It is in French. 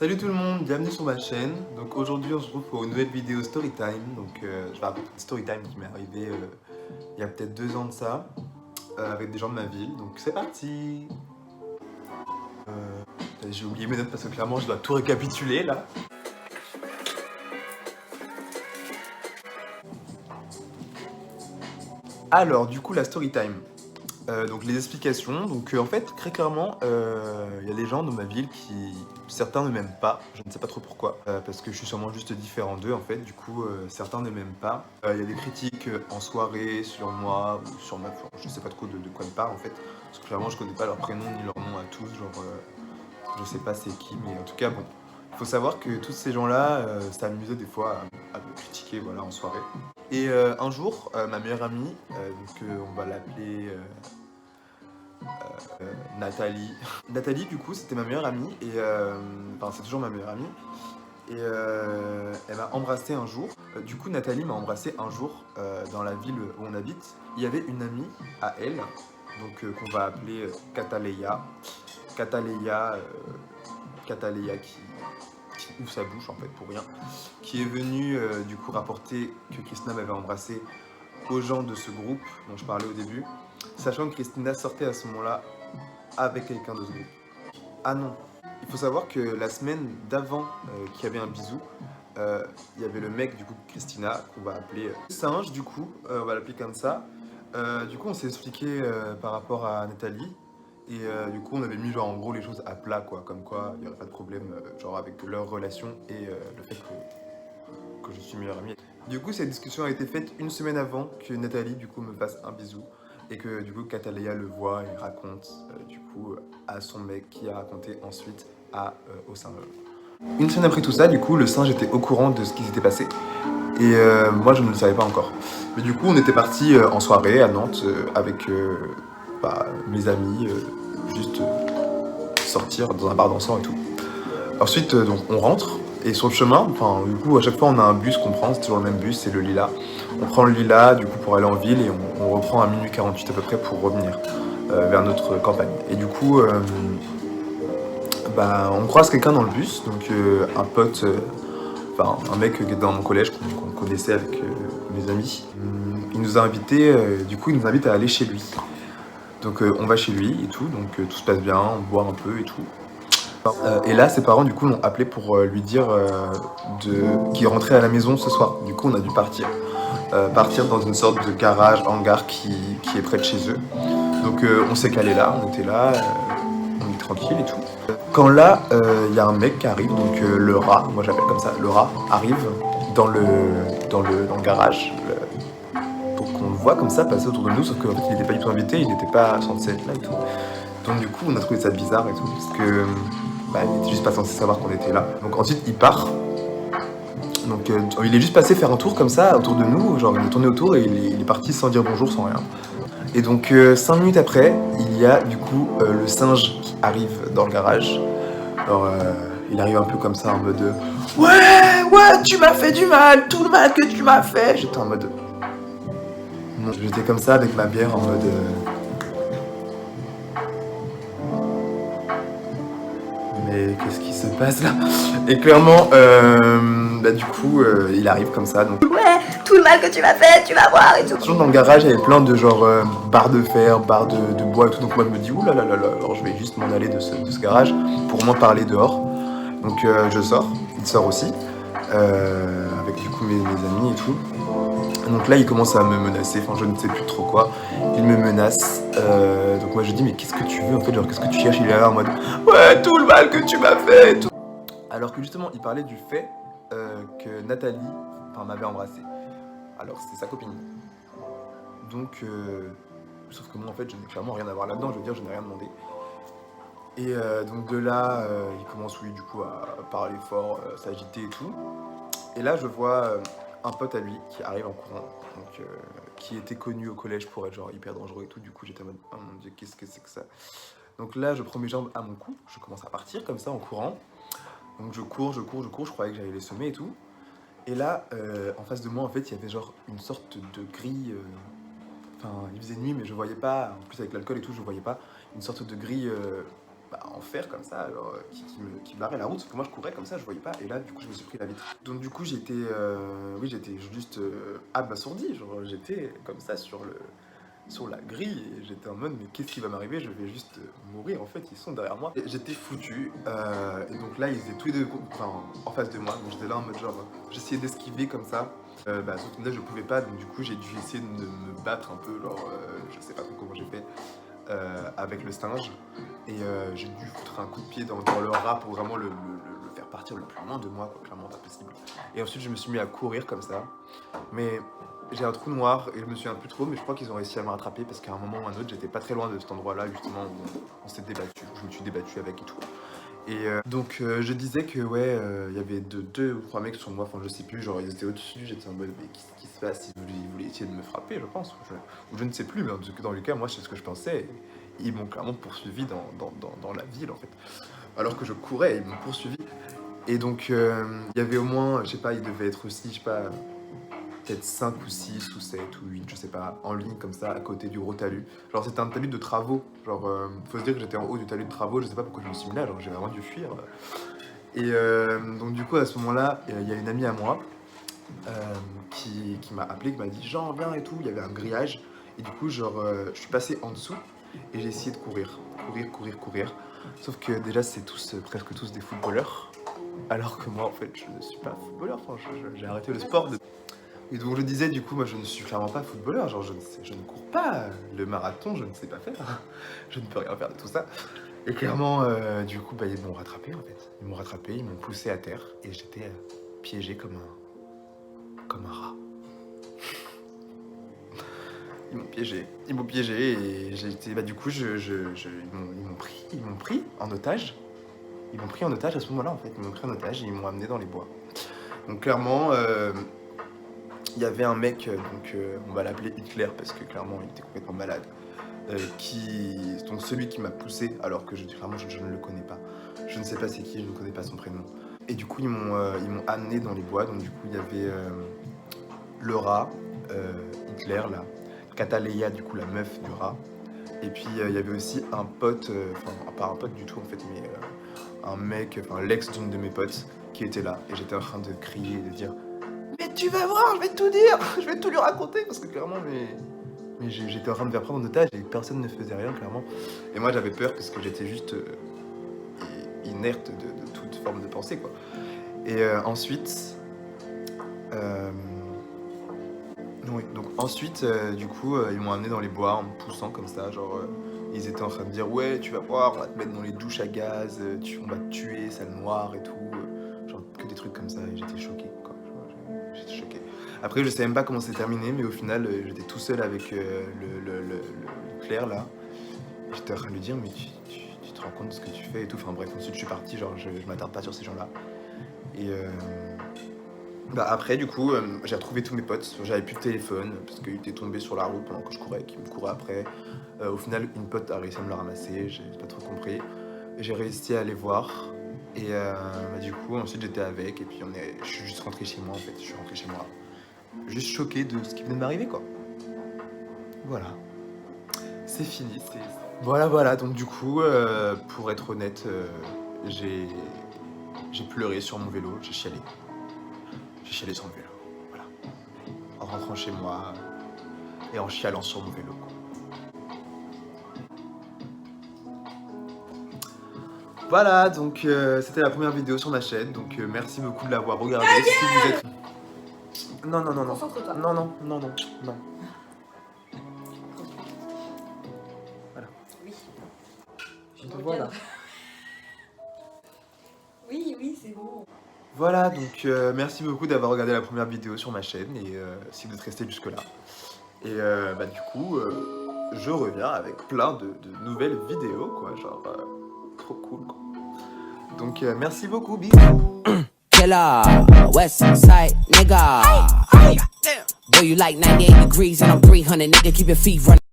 Salut tout le monde, bienvenue sur ma chaîne. Donc aujourd'hui on se retrouve pour une nouvelle vidéo storytime. Donc je vais raconter une storytime qui m'est arrivée il y a peut-être 2 ans de ça, avec des gens de ma ville. Donc c'est parti. J'ai oublié mes notes parce que clairement je dois tout récapituler là. Alors du coup la storytime. Donc les explications, donc en fait très clairement il y a des gens dans ma ville qui certains ne m'aiment pas, je ne sais pas trop pourquoi, parce que je suis sûrement juste différent d'eux en fait, du coup certains ne m'aiment pas. Il y a des critiques en soirée sur moi ou sur ma, enfin, je sais pas trop de quoi ils parlent en fait, parce que clairement je connais pas leur prénom ni leur nom à tous, genre je sais pas c'est qui, mais en tout cas bon. Il faut savoir que tous ces gens-là s'amusaient des fois à me critiquer voilà, en soirée. Et un jour, ma meilleure amie, on va l'appeler Nathalie. Nathalie, du coup, c'était ma meilleure amie, et enfin, c'est toujours ma meilleure amie. Et elle m'a embrassé un jour. Du coup, Nathalie m'a embrassé un jour dans la ville où on habite. Il y avait une amie à elle, donc qu'on va appeler Cataleya. Cataleya, Cataleya qui ouvre sa bouche en fait pour rien, qui est venue du coup rapporter que Christina m'avait embrassé aux gens de ce groupe dont je parlais au début, sachant que Christina sortait à ce moment-là avec quelqu'un de ce groupe. Ah non, il faut savoir que la semaine d'avant qu'il y avait un bisou, il y avait le mec du coup de Christina qu'on va appeler Singe du coup, on va l'appeler comme ça. Du coup on s'est expliqué par rapport à Nathalie et du coup on avait mis genre en gros les choses à plat quoi, comme quoi il n'y aurait pas de problème genre avec leur relation et le fait que je suis meilleure amie. Du coup cette discussion a été faite une semaine avant que Nathalie du coup me fasse un bisou et que du coup Catalea le voit et raconte du coup à son mec qui a raconté ensuite au singe. Une semaine après tout ça, du coup, le singe était au courant de ce qui s'était passé et moi je ne le savais pas encore. Mais du coup, on était parti en soirée à Nantes avec mes amis, juste sortir dans un bar dansant et tout. Ensuite, donc on rentre et sur le chemin, enfin du coup à chaque fois on a un bus qu'on prend, c'est toujours le même bus, c'est le Lila. On prend le Lila du coup pour aller en ville et on reprend à minuit 48 à peu près pour revenir vers notre campagne. Et du coup, on croise quelqu'un dans le bus, donc un pote, enfin un mec qui était dans mon collège qu'on connaissait avec mes amis. Il nous a invités, du coup il nous invite à aller chez lui. Donc on va chez lui et tout, donc tout se passe bien, on boit un peu et tout. Et là, ses parents, du coup, l'ont appelé pour lui dire qu'il rentrait à la maison ce soir. Du coup, on a dû partir. Partir dans une sorte de garage, hangar qui est près de chez eux. Donc, on s'est calé là, on était là, on est tranquille et tout. Quand là, il y a un mec qui arrive, donc le rat, moi j'appelle comme ça, le rat, arrive dans le garage. Pour qu'on le voit comme ça passer autour de nous, sauf qu'en fait, il n'était pas du tout invité, il n'était pas censé être là et tout. Donc, du coup, on a trouvé ça bizarre et tout, parce que. Il était juste pas censé savoir qu'on était là. Donc ensuite il part. Donc il est juste passé faire un tour comme ça autour de nous, genre il est tourné autour et il est parti sans dire bonjour, sans rien. Et donc 5 minutes après, il y a du coup le singe qui arrive dans le garage. Alors il arrive un peu comme ça en mode ouais, tu m'as fait du mal, tout le mal que tu m'as fait. J'étais en mode non, j'étais comme ça avec ma bière en mode mais qu'est-ce qui se passe là? Et clairement, du coup, il arrive comme ça. Donc, ouais, tout le mal que tu m'as fait, tu vas voir et tout. toujours dans le garage, il y avait plein de genre barres de fer, barres de bois et tout. Donc moi, je me dis, ouh là là là là, alors je vais juste m'en aller de ce garage pour au moins parler dehors. Donc je sors, il sort aussi, avec du coup mes amis et tout. Donc là, il commence à me menacer, enfin je ne sais plus trop quoi. Il me menace. Donc moi je dis mais qu'est-ce que tu veux en fait, genre qu'est-ce que tu cherches? Il est là en mode ouais tout le mal que tu m'as fait et tout. Alors que justement il parlait du fait que Nathalie m'avait embrassé. Alors c'est sa copine. Donc sauf que moi en fait je n'ai clairement rien à voir là-dedans, je veux dire je n'ai rien demandé. Et donc de là il commence oui du coup à parler fort, s'agiter et tout. Et là je vois un pote à lui qui arrive en courant, donc, qui était connu au collège pour être genre hyper dangereux et tout. Du coup j'étais en mode oh mon dieu qu'est-ce que c'est que ça. Donc là je prends mes jambes à mon cou, je commence à partir comme ça en courant. Donc je cours, je croyais que j'allais les semer et tout. Et là en face de moi en fait il y avait genre une sorte de grille, enfin il faisait nuit mais je voyais pas, en plus avec l'alcool et tout je voyais pas, une sorte de grille en fer comme ça, alors, qui barrait la route, sauf que moi je courais comme ça, je voyais pas, et là du coup je me suis pris la vitre. Donc du coup j'étais juste abasourdi, genre j'étais comme ça sur la grille, et j'étais en mode mais qu'est-ce qui va m'arriver, je vais juste mourir, en fait ils sont derrière moi. Et j'étais foutu, et donc là ils étaient tous les deux en face de moi, donc j'étais là en mode genre, j'essayais d'esquiver comme ça. Sauf que là je pouvais pas, donc du coup j'ai dû essayer de me battre un peu, genre je sais pas trop comment j'ai fait avec le singe, et j'ai dû foutre un coup de pied dans le rat pour vraiment le faire partir le plus loin de moi, quoi, clairement pas possible. Et ensuite je me suis mis à courir comme ça, mais j'ai un trou noir et je me souviens plus trop, mais je crois qu'ils ont réussi à me rattraper parce qu'à un moment ou un autre j'étais pas très loin de cet endroit là justement où on s'est débattu, où je me suis débattu avec et tout. Et donc je disais que ouais, il y avait deux ou trois mecs sur moi, enfin je sais plus, genre ils étaient au-dessus, j'étais en mode mais qu'est-ce qui se passe, ils voulaient essayer de me frapper je pense, ou je ne sais plus, mais dans le cas moi c'est ce que je pensais, et ils m'ont clairement poursuivi dans la ville en fait, alors que je courais, ils m'ont poursuivi. Et donc il y avait au moins, je sais pas, il devait être aussi, je sais pas, peut-être 5 ou 6 ou 7 ou 8, je sais pas, en ligne comme ça, à côté du gros talus. Genre c'était un talus de travaux, genre faut se dire que j'étais en haut du talus de travaux, je sais pas pourquoi je me suis mis là, genre j'ai vraiment dû fuir. Et donc du coup à ce moment-là, il y a une amie à moi qui m'a appelé, qui m'a dit genre viens et tout, il y avait un grillage, et du coup genre je suis passé en dessous et j'ai essayé de courir. Sauf que déjà c'est presque tous des footballeurs, alors que moi en fait je ne suis pas footballeur, enfin j'ai arrêté le sport de... Et donc je disais du coup moi je ne suis clairement pas footballeur, genre je ne cours pas le marathon, je ne sais pas faire, je ne peux rien faire de tout ça. Et clairement du coup ils m'ont rattrapé en fait, ils m'ont poussé à terre et j'étais piégé comme un rat. Ils m'ont piégé et j'ai été, du coup ils m'ont pris en otage. Ils m'ont pris en otage à ce moment-là en fait, ils m'ont pris en otage et ils m'ont amené dans les bois. Donc clairement il y avait un mec, on va l'appeler Hitler parce que clairement il était complètement malade, donc celui qui m'a poussé alors que clairement je ne le connais pas. Je ne sais pas c'est qui, je ne connais pas son prénom. Et du coup ils m'ont amené dans les bois, donc du coup il y avait le rat, Hitler là, Cataleya du coup la meuf du rat, et puis il y avait aussi un pote, pas un pote du tout en fait, mais un mec, l'ex d'une de mes potes qui était là, et j'étais en train de crier et de dire mais tu vas voir, je vais tout dire, je vais tout lui raconter, parce que clairement, mais j'étais en train de me faire prendre en otage et personne ne faisait rien, clairement. Et moi, j'avais peur parce que j'étais juste inerte de toute forme de pensée, quoi. Et ensuite, du coup, ils m'ont amené dans les bois en me poussant comme ça, genre, ils étaient en train de dire ouais, tu vas voir, on va te mettre dans les douches à gaz, on va te tuer, sale noire et tout, genre que des trucs comme ça, et j'étais choqué, quoi. J'étais choqué. Après, je sais même pas comment c'est terminé, mais au final, j'étais tout seul avec le Claire là. J'étais en train de lui dire, mais tu te rends compte de ce que tu fais et tout. Enfin bref, ensuite je suis parti, genre je m'attarde pas sur ces gens-là. Et après, du coup, j'ai retrouvé tous mes potes. J'avais plus de téléphone parce qu'il était tombé sur la route pendant que je courais, qui me courait après. Au final, une pote a réussi à me le ramasser, j'ai pas trop compris. Et j'ai réussi à aller voir. Et du coup, ensuite j'étais avec, et puis je suis juste rentré chez moi en fait. Je suis rentré chez moi, juste choqué de ce qui venait de m'arriver, quoi. Voilà. C'est fini. Voilà. Donc du coup, pour être honnête, j'ai pleuré sur mon vélo, j'ai chialé. J'ai chialé sur mon vélo, voilà. En rentrant chez moi et en chialant sur mon vélo. Voilà, donc c'était la première vidéo sur ma chaîne, donc merci beaucoup de l'avoir regardée. Si vous êtes... Non. Concentre-toi. Non. Voilà. Oui. Je te vois là. Oui, c'est bon. Voilà, donc merci beaucoup d'avoir regardé la première vidéo sur ma chaîne, et si vous êtes resté jusque là. Et du coup, je reviens avec plein de nouvelles vidéos, quoi, genre trop cool, quoi. Donc merci beaucoup, bisous. Killer, West Side nigga. Boy, you like 98 degrees and I'm 300, nigga. Keep your feet running.